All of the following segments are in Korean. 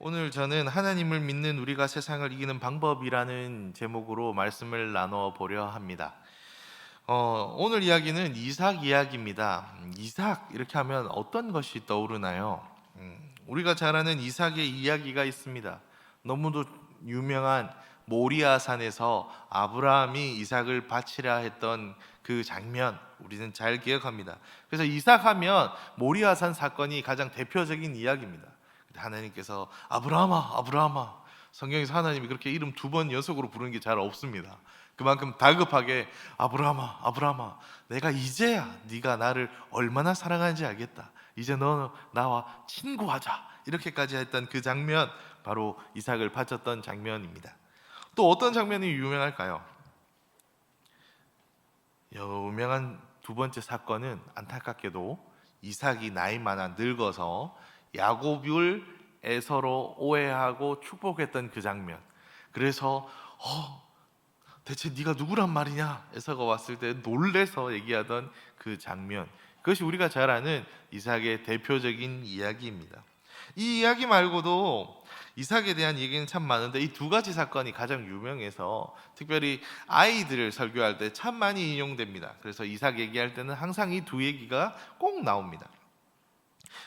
오늘 저는 하나님을 믿는 우리가 세상을 이기는 방법이라는 제목으로 말씀을 나눠 보려 합니다. 오늘 이야기는 이삭 이야기입니다. 이삭 이렇게 하면 어떤 것이 떠오르나요? 우리가 잘 아는 이삭의 이야기가 있습니다. 너무도 유명한 모리아 산에서 아브라함이 이삭을 바치라 했던 그 장면 우리는 잘 기억합니다. 그래서 이삭하면 모리아 산 사건이 가장 대표적인 이야기입니다. 하나님께서 아브라함아 아브라함아, 성경에서 하나님이 그렇게 이름 두 번 연속으로 부르는 게 잘 없습니다. 그만큼 다급하게 아브라함아 아브라함아, 내가 이제야 네가 나를 얼마나 사랑하는지 알겠다. 이제 너 나와 친구하자. 이렇게까지 했던 그 장면, 바로 이삭을 바쳤던 장면입니다. 또 어떤 장면이 유명할까요? 유명한 두 번째 사건은 안타깝게도 이삭이 나이 많아 늙어서 야곱을 에서로 오해하고 축복했던 그 장면. 그래서 대체 네가 누구란 말이냐, 에서가 왔을 때 놀래서 얘기하던 그 장면, 그것이 우리가 잘 아는 이삭의 대표적인 이야기입니다. 이 이야기 말고도 이삭에 대한 얘기는 참 많은데 이 두 가지 사건이 가장 유명해서 특별히 아이들을 설교할 때 참 많이 인용됩니다. 그래서 이삭 얘기할 때는 항상 이 두 얘기가 꼭 나옵니다.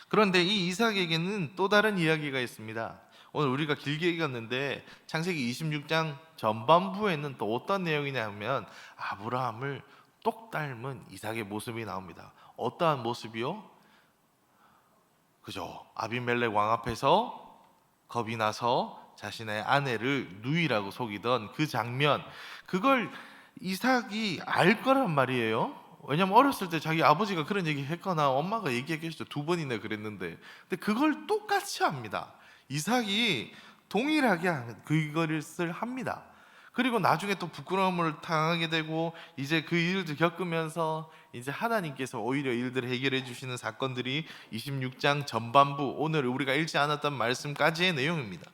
그런데 이 이삭에게는 또 다른 이야기가 있습니다. 오늘 우리가 길게 읽었는데 창세기 26장 전반부에는 또 어떤 내용이냐면 아브라함을 똑 닮은 이삭의 모습이 나옵니다. 어떠한 모습이요? 그죠? 아비멜렉 왕 앞에서 겁이 나서 자신의 아내를 누이라고 속이던 그 장면, 그걸 이삭이 알 거란 말이에요. 왜냐면 어렸을 때 자기 아버지가 그런 얘기 했거나 엄마가 얘기했겠죠. 두 번이나 그랬는데. 근데 그걸 똑같이 합니다. 이삭이 동일하게 그것을 합니다. 그리고 나중에 또 부끄러움을 당하게 되고 이제 그 일을 겪으면서 이제 하나님께서 오히려 일들을 해결해 주시는 사건들이 26장 전반부, 오늘 우리가 읽지 않았던 말씀까지의 내용입니다.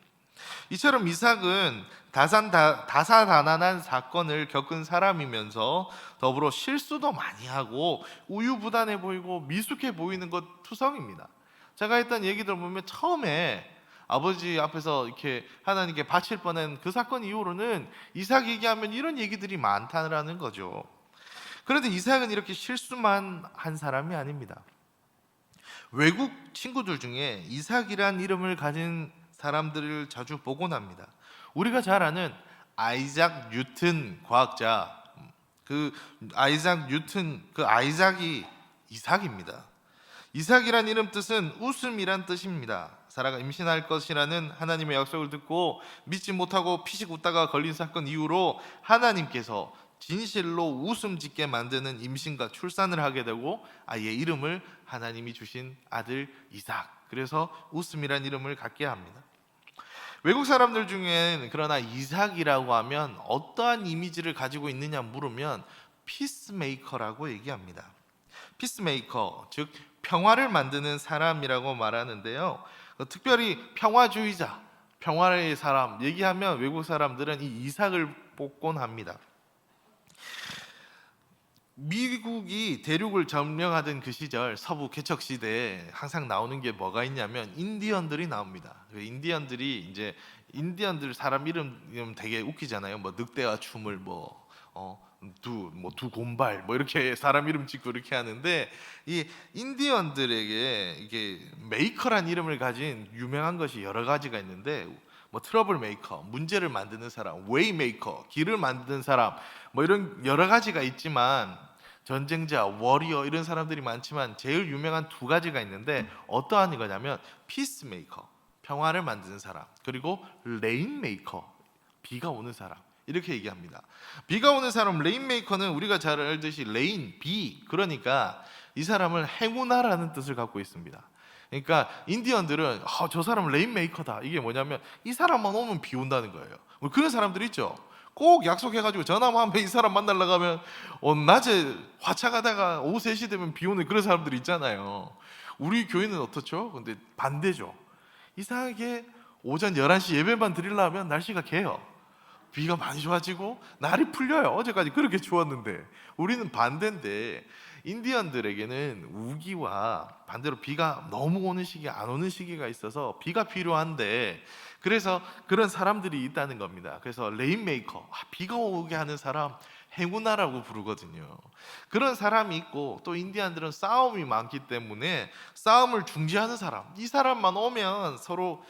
이처럼 이삭은 다사다난한 사건을 겪은 사람이면서 더불어 실수도 많이 하고 우유부단해 보이고 미숙해 보이는 것 투성입니다. 제가 했던 얘기들 보면 처음에 아버지 앞에서 이렇게 하나님께 바칠 뻔한 그 사건 이후로는 이삭 얘기하면 이런 얘기들이 많다는 거죠. 그런데 이삭은 이렇게 실수만 한 사람이 아닙니다. 외국 친구들 중에 이삭이란 이름을 가진 사람들을 자주 보곤 합니다. 우리가 잘 아는 아이작 뉴튼 과학자, 그 아이작 뉴튼, 그 아이작이 이삭입니다. 이삭이란 이름 뜻은 웃음이란 뜻입니다. 사라가 임신할 것이라는 하나님의 약속을 듣고 믿지 못하고 피식 웃다가 걸린 사건 이후로 하나님께서 진실로 웃음 짓게 만드는 임신과 출산을 하게 되고 아이의 이름을 하나님이 주신 아들 이삭, 그래서 웃음이란 이름을 갖게 합니다. 외국 사람들 중엔 그러나 이삭이라고 하면 어떠한 이미지를 가지고 있느냐 물으면 피스메이커라고 얘기합니다. 피스메이커, 즉 평화를 만드는 사람이라고 말하는데요. 특별히 평화주의자, 평화의 사람 얘기하면 외국 사람들은 이 이삭을 뽑곤 합니다. 미국이 대륙을 점령하던 그 시절 서부 개척 시대에 항상 나오는 게 뭐가 있냐면 인디언들이 나옵니다. 그 인디언들 사람 이름 되게 웃기잖아요. 뭐 늑대와 춤을 두 곰발 이렇게 사람 이름 짓고 이렇게 하는데, 이 인디언들에게 이게 메이커란 이름을 가진 유명한 것이 여러 가지가 있는데 트러블 메이커, 문제를 만드는 사람, 웨이 메이커, 길을 만드는 사람, 이런 여러 가지가 있지만 전쟁자, 워리어 이런 사람들이 많지만 제일 유명한 두 가지가 있는데 어떠한 거냐면 피스메이커, 평화를 만드는 사람, 그리고 레인메이커, 비가 오는 사람, 이렇게 얘기합니다. 비가 오는 사람, 레인메이커는 우리가 잘 알듯이 레인, 비, 그러니까 이 사람을 행운하라는 뜻을 갖고 있습니다. 그러니까 인디언들은 저 사람은 레인메이커다, 이게 뭐냐면 이 사람만 오면 비 온다는 거예요. 그런 사람들 있죠. 꼭 약속해가지고 전화만 하면 이 사람 만나러 가면 낮에 화창하다가 오후 3시 되면 비 오는 그런 사람들이 있잖아요. 우리 교회는 어떻죠? 근데 반대죠. 이상하게 오전 11시 예배만 드리려면 날씨가 개요. 비가 많이 좋아지고 날이 풀려요. 어제까지 그렇게 추웠는데 우리는 반대인데, 인디언들에게는 우기와 반대로 비가 너무 오는 시기, 안 오는 시기가 있어서 비가 필요한데, 그래서 그런 사람들이 있다는 겁니다. 그래서 레인메이커, 비가 오게 하는 사람, 행운아라고 부르거든요. 그런 사람이 있고, 또 인디안들은 싸움이 많기 때문에 싸움을 중지하는 사람, 이 사람만 오면 서로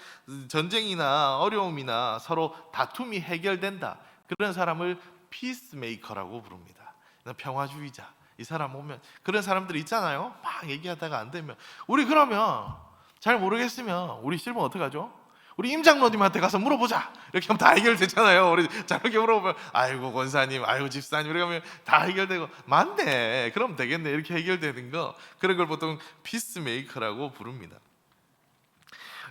전쟁이나 어려움이나 서로 다툼이 해결된다, 그런 사람을 피스메이커라고 부릅니다. 평화주의자. 이 사람 오면, 그런 사람들이 있잖아요. 막 얘기하다가 안 되면, 우리 그러면 잘 모르겠으면 우리 실은 어떻게 하죠? 우리 임 장로님한테 가서 물어보자. 이렇게 하면 다 해결되잖아요. 우리 저렇게 물어보면, 아이고 권사님, 아이고 집사님, 이렇게 하면 다 해결되고, 맞네, 그럼 되겠네, 이렇게 해결되는 거, 그런 걸 보통 피스메이커라고 부릅니다.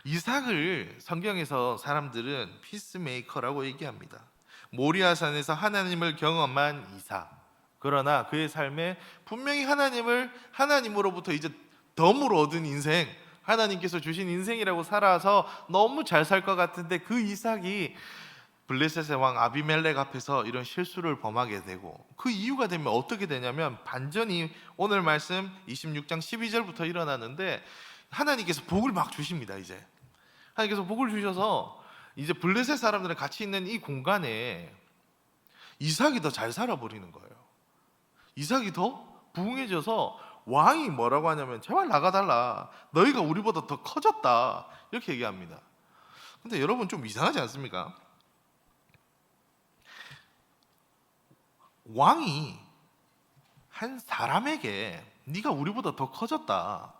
이삭을 성경에서 사람들은 피스메이커라고 얘기합니다. 모리아산에서 하나님을 경험한 이삭, 그러나 그의 삶에 분명히 하나님으로부터 이제 덤으로 얻은 인생, 하나님께서 주신 인생이라고 살아서 너무 잘 살 것 같은데, 그 이삭이 블레셋의 왕 아비멜렉 앞에서 이런 실수를 범하게 되고, 그 이유가 되면 어떻게 되냐면, 반전이 오늘 말씀 26장 12절부터 일어나는데, 하나님께서 복을 막 주십니다. 이제 하나님께서 복을 주셔서 이제 블레셋 사람들은 같이 있는 이 공간에 이삭이 더 잘 살아버리는 거예요. 이삭이 더 부흥해져서 왕이 뭐라고 하냐면, 제발 나가달라, 너희가 우리보다 더 커졌다, 이렇게 얘기합니다. 근데 여러분 좀 이상하지 않습니까? 왕이 한 사람에게 네가 우리보다 더 커졌다,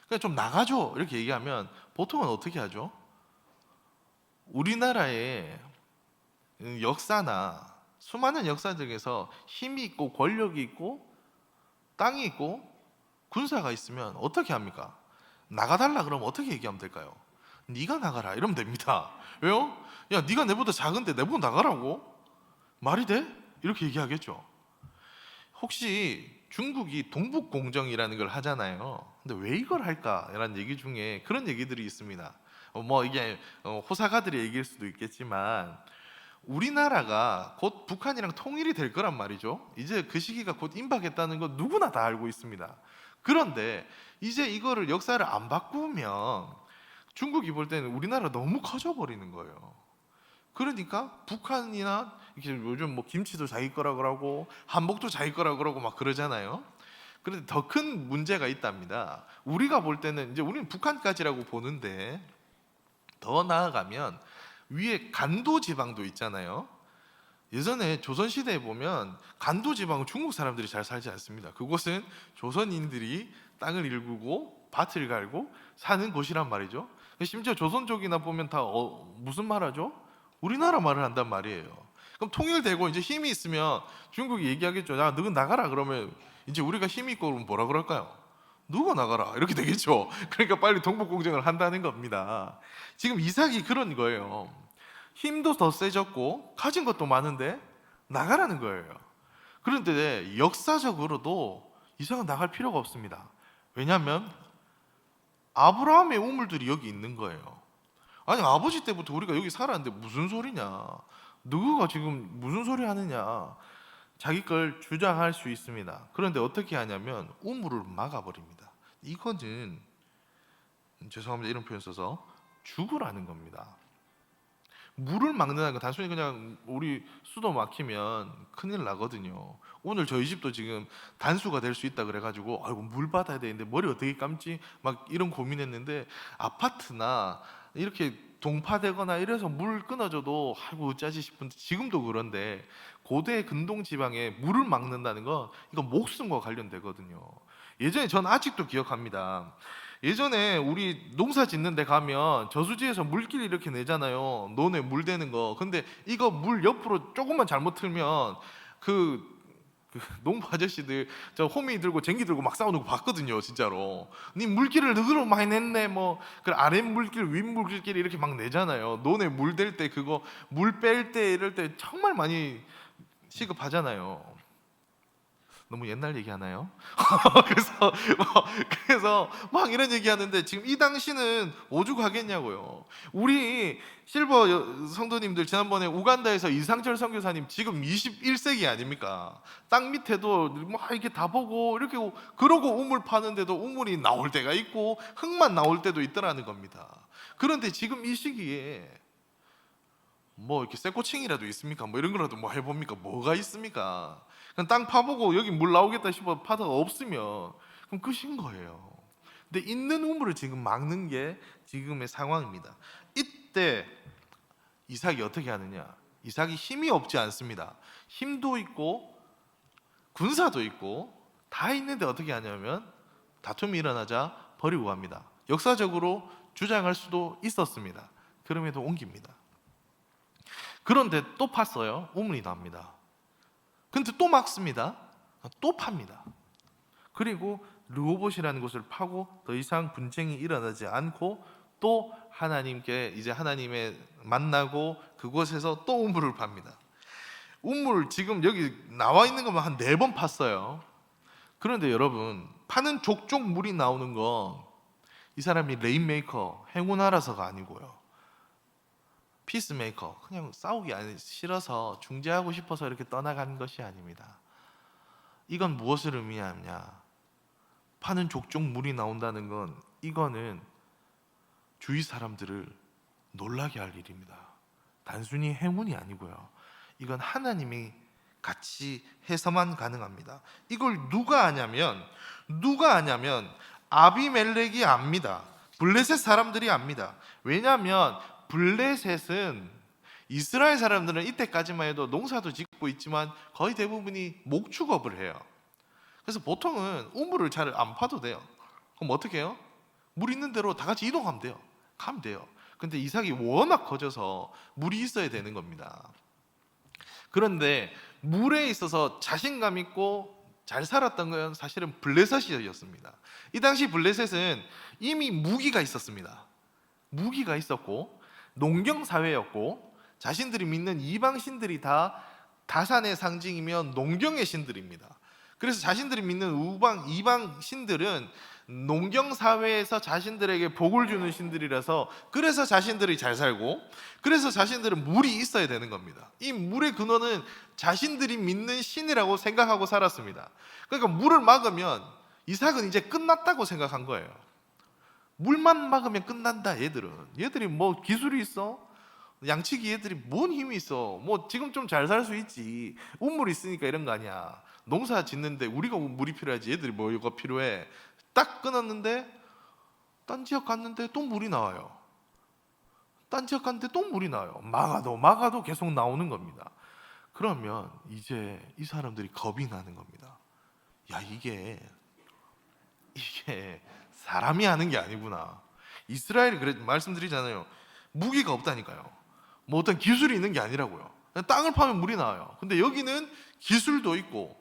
그러니까 좀 나가줘, 이렇게 얘기하면 보통은 어떻게 하죠? 우리나라의 역사나 수많은 역사 중에서 힘이 있고 권력이 있고 땅이 있고 군사가 있으면 어떻게 합니까? 나가달라 그러면 어떻게 얘기하면 될까요? 네가 나가라 이러면 됩니다. 왜요? 야, 네가 내보다 작은데 내보고 나가라고? 말이 돼? 이렇게 얘기하겠죠. 혹시 중국이 동북공정이라는 걸 하잖아요. 근데 왜 이걸 할까라는 얘기 중에 그런 얘기들이 있습니다. 뭐 이게 호사가들의 얘기일 수도 있겠지만, 우리나라가 곧 북한이랑 통일이 될 거란 말이죠. 이제 그 시기가 곧 임박했다는 건 누구나 다 알고 있습니다. 그런데 이제 이거를 역사를 안 바꾸면 중국이 볼 때는 우리나라가 너무 커져 버리는 거예요. 그러니까 북한이나 이렇게 요즘 뭐 김치도 자기 거라 그러고 한복도 자기 거라 그러고 막 그러잖아요. 그런데 더 큰 문제가 있답니다. 우리가 볼 때는 이제 우리는 북한까지라고 보는데, 더 나아가면 위에 간도 지방도 있잖아요. 예전에 조선시대에 보면 간도 지방은 중국 사람들이 잘 살지 않습니다. 그곳은 조선인들이 땅을 일구고 밭을 갈고 사는 곳이란 말이죠. 심지어 조선족이나 보면 다 무슨 말 하죠? 우리나라 말을 한단 말이에요. 그럼 통일되고 이제 힘이 있으면 중국이 얘기하겠죠. 야, 너는 나가라. 그러면 이제 우리가 힘이 있고 그러면 뭐라 그럴까요? 누가 나가라, 이렇게 되겠죠. 그러니까 빨리 동북공정을 한다는 겁니다. 지금 이삭이 그런 거예요. 힘도 더 세졌고 가진 것도 많은데 나가라는 거예요. 그런데 역사적으로도 이삭은 나갈 필요가 없습니다. 왜냐하면 아브라함의 우물들이 여기 있는 거예요. 아니, 아버지 때부터 우리가 여기 살았는데 무슨 소리냐, 누구가 지금 무슨 소리 하느냐, 자기 걸 주장할 수 있습니다. 그런데 어떻게 하냐면 우물을 막아버립니다. 이거는, 죄송합니다 이런 표현 써서, 죽으라는 겁니다. 물을 막는다는 건 단순히 그냥 우리 수도 막히면 큰일 나거든요. 오늘 저희 집도 지금 단수가 될 수 있다 그래가지고, 아이고 물 받아야 되는데 머리 어떻게 감지, 막 이런 고민했는데, 아파트나 이렇게 동파되거나 이래서 물 끊어져도 아이고 어쩌지 싶은데, 지금도 그런데 고대 근동 지방에 물을 막는다는 건 이거 목숨과 관련되거든요. 예전에 전 아직도 기억합니다. 예전에 우리 농사 짓는 데 가면 저수지에서 물길 이렇게 내잖아요. 논에 물 대는 거. 근데 이거 물 옆으로 조금만 잘못 틀면 그 농부 아저씨들 저 호미 들고 쟁기 들고 막 싸우는 거 봤거든요, 진짜로. 니 물길을 너그러 많이 냈네, 뭐 그 아랫 물길 윗 물길 이렇게 막 내잖아요. 논에 물 댈 때 그거 물 뺄 때 이럴 때 정말 많이 시급하잖아요. 너무 옛날 얘기하나요? 그래서 그래서 막 이런 얘기하는데 지금 이 당시는 오죽하겠냐고요. 우리 실버 성도님들 지난번에 우간다에서 이상철 선교사님 지금 21세기 아닙니까? 땅 밑에도 막 이렇게 다 보고 이렇게 그러고 우물 파는데도 우물이 나올 때가 있고 흙만 나올 때도 있더라는 겁니다. 그런데 지금 이 시기에 뭐 이렇게 쇠꼬챙이라도 있습니까? 뭐 이런 거라도 뭐 해봅니까? 뭐가 있습니까? 그냥 땅 파보고 여기 물 나오겠다 싶어 파다가 없으면 그럼 끝인 거예요. 근데 있는 우물을 지금 막는 게 지금의 상황입니다. 이때 이삭이 어떻게 하느냐? 이삭이 힘이 없지 않습니다. 힘도 있고 군사도 있고 다 있는데 어떻게 하냐면 다툼이 일어나자 버리고 갑니다. 역사적으로 주장할 수도 있었습니다. 그럼에도 옮깁니다. 그런데 또 팠어요. 우물이 납니다. 근데 또 막습니다. 또 팝니다. 그리고 르호봇이라는 곳을 파고 더 이상 분쟁이 일어나지 않고 또 하나님께 이제 하나님의 만나고 그곳에서 또 우물을 팝니다. 우물 지금 여기 나와 있는 것만 한 4번 팠어요. 그런데 여러분 파는 족족 물이 나오는 건 이 사람이 레인메이커 행운아라서가 아니고요. 피스메이커 그냥 싸우기 싫어서 중재하고 싶어서 이렇게 떠나간 것이 아닙니다. 이건 무엇을 의미하냐? 파는 족족 물이 나온다는 건 이거는 주위 사람들을 놀라게 할 일입니다. 단순히 행운이 아니고요. 이건 하나님이 같이 해서만 가능합니다. 이걸 누가 아냐면 아비멜렉이 압니다. 블레셋 사람들이 압니다. 왜냐하면 블레셋은 이스라엘 사람들은 이때까지만 해도 농사도 짓고 있지만 거의 대부분이 목축업을 해요. 그래서 보통은 우물을 잘 안 파도 돼요. 그럼 어떻게 해요? 물 있는 대로 다 같이 이동하면 돼요. 가면 돼요. 근데 이삭이 워낙 커져서 물이 있어야 되는 겁니다. 그런데 물에 있어서 자신감 있고 잘 살았던 건 사실은 블레셋이었습니다. 이 당시 블레셋은 이미 무기가 있었습니다. 무기가 있었고 농경 사회였고 자신들이 믿는 이방 신들이 다 다산의 상징이며 농경의 신들입니다. 그래서 자신들이 믿는 이방 신들은 농경 사회에서 자신들에게 복을 주는 신들이라서 그래서 자신들이 잘 살고 그래서 자신들은 물이 있어야 되는 겁니다. 이 물의 근원은 자신들이 믿는 신이라고 생각하고 살았습니다. 그러니까 물을 막으면 이삭은 이제 끝났다고 생각한 거예요. 물만 막으면 끝난다. 얘들이 뭐 기술이 있어? 양치기 얘들이 뭔 힘이 있어? 뭐 지금 좀 잘 살 수 있지. 우물 있으니까 이런 거 아니야. 농사 짓는데 우리가 물이 필요하지. 얘들이 뭐가 필요해? 딱 끊었는데 딴 지역 갔는데 또 물이 나와요. 딴 지역 갔는데 또 물이 나와요. 막아도 계속 나오는 겁니다. 그러면 이제 이 사람들이 겁이 나는 겁니다. 야, 이게 사람이 하는 게 아니구나. 이스라엘이 그래 말씀드리잖아요. 무기가 없다니까요. 뭐 어떤 기술이 있는 게 아니라고요. 그냥 땅을 파면 물이 나와요. 근데 여기는 기술도 있고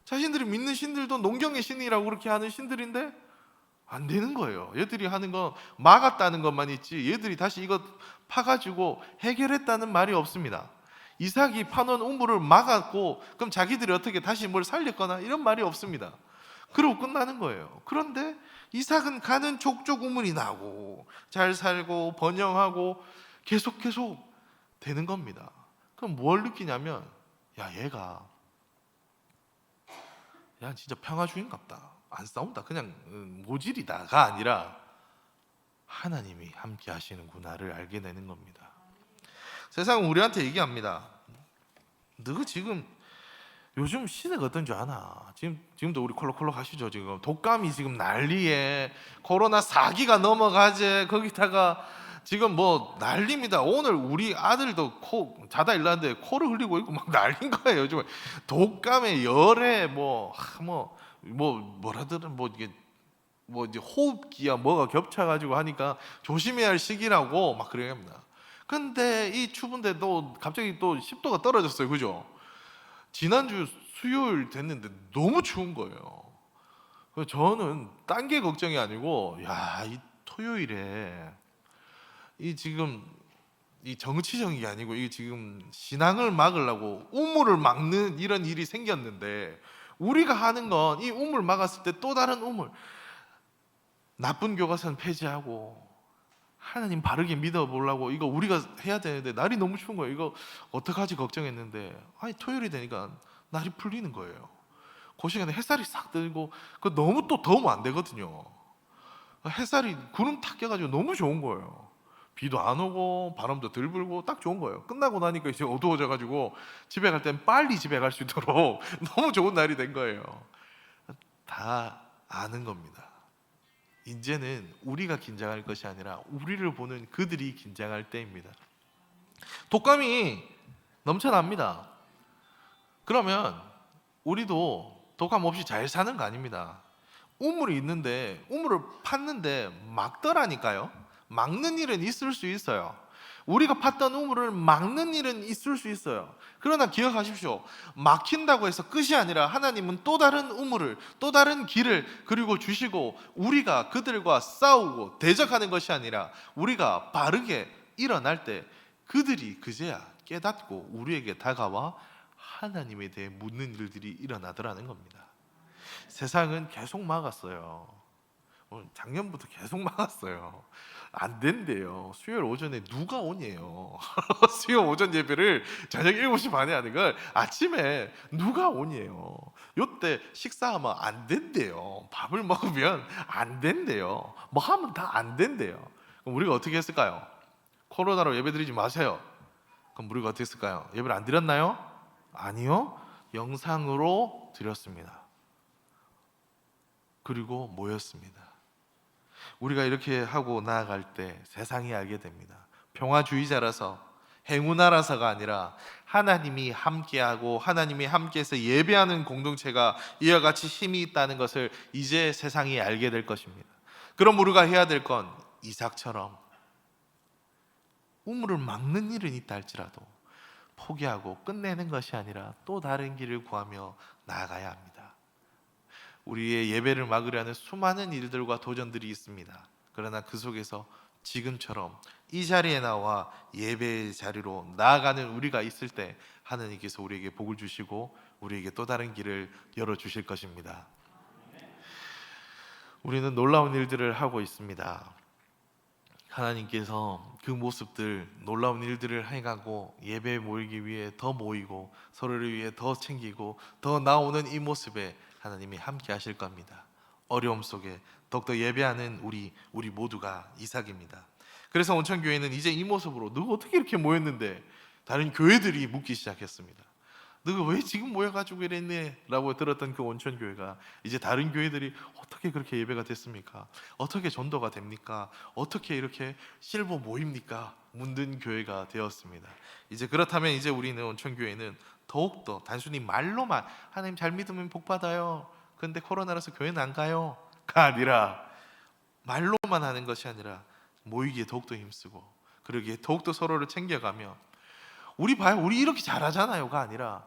자신들이 믿는 신들도 농경의 신이라고 그렇게 하는 신들인데 안 되는 거예요. 얘들이 하는 거 막았다는 것만 있지 얘들이 다시 이거 파가지고 해결했다는 말이 없습니다. 이삭이 파놓은 우물을 막았고 그럼 자기들이 어떻게 다시 뭘 살렸거나 이런 말이 없습니다. 그러고 끝나는 거예요. 그런데 이삭은 가는 족족 우물이 나고 잘 살고 번영하고 계속 되는 겁니다. 그럼 뭘 느끼냐면 얘가 진짜 평화주의인갑다. 안 싸운다. 그냥 모질이다가 아니라 하나님이 함께 하시는구나를 알게 되는 겁니다. 세상은 우리한테 얘기합니다. 너 지금 요즘 시대가 어떤 줄 아나? 지금도 우리 콜록콜록 하시죠. 지금 독감이 지금 난리에 코로나 4기가 넘어가제. 거기다가 지금 뭐 난립니다. 오늘 우리 아들도 자다 일어났는데 코를 흘리고 있고 막 난린 거예요. 요즘 독감에 열에 뭐라더라 이제 호흡기야 뭐가 겹쳐가지고 하니까 조심해야 할 시기라고 막 그래야 합니다. 근데 이 추운데 또 갑자기 또 10도가 떨어졌어요. 그죠? 지난주 수요일 됐는데 너무 추운 거예요. 그래서 저는 딴 게 걱정이 아니고 이 토요일에 이 지금 이 정치적인 게 아니고 이게 지금 신앙을 막으려고 우물을 막는 이런 일이 생겼는데 우리가 하는 건 이 우물 막았을 때 또 다른 우물, 나쁜 교과서는 폐지하고 하나님 바르게 믿어보려고 이거 우리가 해야 되는데 날이 너무 추운 거예요. 이거 어떡하지 걱정했는데 토요일이 되니까 날이 풀리는 거예요. 그 시간에 햇살이 싹 들고 그 너무 또 더우면 안 되거든요. 햇살이 구름 탁 껴가지고 너무 좋은 거예요. 비도 안 오고 바람도 덜 불고 딱 좋은 거예요. 끝나고 나니까 이제 어두워져가지고 집에 갈 땐 빨리 집에 갈 수 있도록 너무 좋은 날이 된 거예요. 다 아는 겁니다. 이제는 우리가 긴장할 것이 아니라 우리를 보는 그들이 긴장할 때입니다. 독감이 넘쳐납니다. 그러면 우리도 독감 없이 잘 사는 거 아닙니다. 우물이 있는데 우물을 팠는데 막더라니까요. 막는 일은 있을 수 있어요. 우리가 팠던 우물을 막는 일은 있을 수 있어요. 그러나 기억하십시오. 막힌다고 해서 끝이 아니라 하나님은 또 다른 우물을, 또 다른 길을 그리고 주시고 우리가 그들과 싸우고 대적하는 것이 아니라 우리가 바르게 일어날 때 그들이 그제야 깨닫고 우리에게 다가와 하나님에 대해 묻는 일들이 일어나더라는 겁니다. 세상은 계속 막았어요. 작년부터 계속 막았어요. 안 된대요. 수요일 오전에 누가 오니에요. 수요일 오전 예배를 저녁 7시 반에 하는 걸 아침에 누가 오니에요. 요때 식사하면 안 된대요. 밥을 먹으면 안 된대요. 뭐 하면 다 안 된대요. 그럼 우리가 어떻게 했을까요? 코로나로 예배 드리지 마세요. 그럼 우리가 어떻게 했을까요? 예배를 안 드렸나요? 아니요. 영상으로 드렸습니다. 그리고 모였습니다. 우리가 이렇게 하고 나아갈 때 세상이 알게 됩니다. 평화주의자라서 행운아라서가 아니라 하나님이 함께하고 하나님이 함께해서 예배하는 공동체가 이와 같이 힘이 있다는 것을 이제 세상이 알게 될 것입니다. 그럼 우리가 해야 될 건 이삭처럼 우물을 막는 일은 있다 할지라도 포기하고 끝내는 것이 아니라 또 다른 길을 구하며 나아가야 합니다. 우리의 예배를 막으려는 수많은 일들과 도전들이 있습니다. 그러나 그 속에서 지금처럼 이 자리에 나와 예배의 자리로 나아가는 우리가 있을 때 하나님께서 우리에게 복을 주시고 우리에게 또 다른 길을 열어주실 것입니다. 우리는 놀라운 일들을 하고 있습니다. 하나님께서 그 모습들, 놀라운 일들을 행하고 예배에 모이기 위해 더 모이고 서로를 위해 더 챙기고 더 나오는 이 모습에 하나님이 함께 하실 겁니다. 어려움 속에 더욱더 예배하는 우리 모두가 이삭입니다. 그래서 온천교회는 이제 이 모습으로 너가 어떻게 이렇게 모였는데 다른 교회들이 묻기 시작했습니다. 너가 왜 지금 모여가지고 이랬네? 라고 들었던 그 온천교회가 이제 다른 교회들이 어떻게 그렇게 예배가 됐습니까? 어떻게 전도가 됩니까? 어떻게 이렇게 실버 모입니까? 묻는 교회가 되었습니다. 이제 그렇다면 이제 우리는 온천교회는 더욱더 단순히 말로만 하나님 잘 믿으면 복 받아요. 근데 코로나라서 교회는 안 가요. 가 아니라 말로만 하는 것이 아니라 모이기에 더욱더 힘쓰고 그러기에 더욱더 서로를 챙겨가며 우리 이렇게 잘하잖아요가 아니라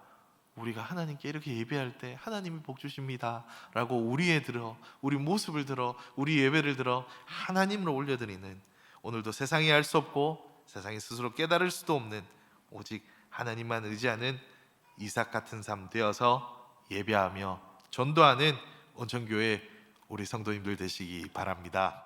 우리가 하나님께 이렇게 예배할 때 하나님이 복 주십니다 라고 우리 모습을 들어 우리 예배를 들어 하나님으로 올려드리는 오늘도 세상이 알 수 없고 세상이 스스로 깨달을 수도 없는 오직 하나님만 의지하는 이삭 같은 삶 되어서 예배하며 전도하는 온천교회 우리 성도님들 되시기 바랍니다.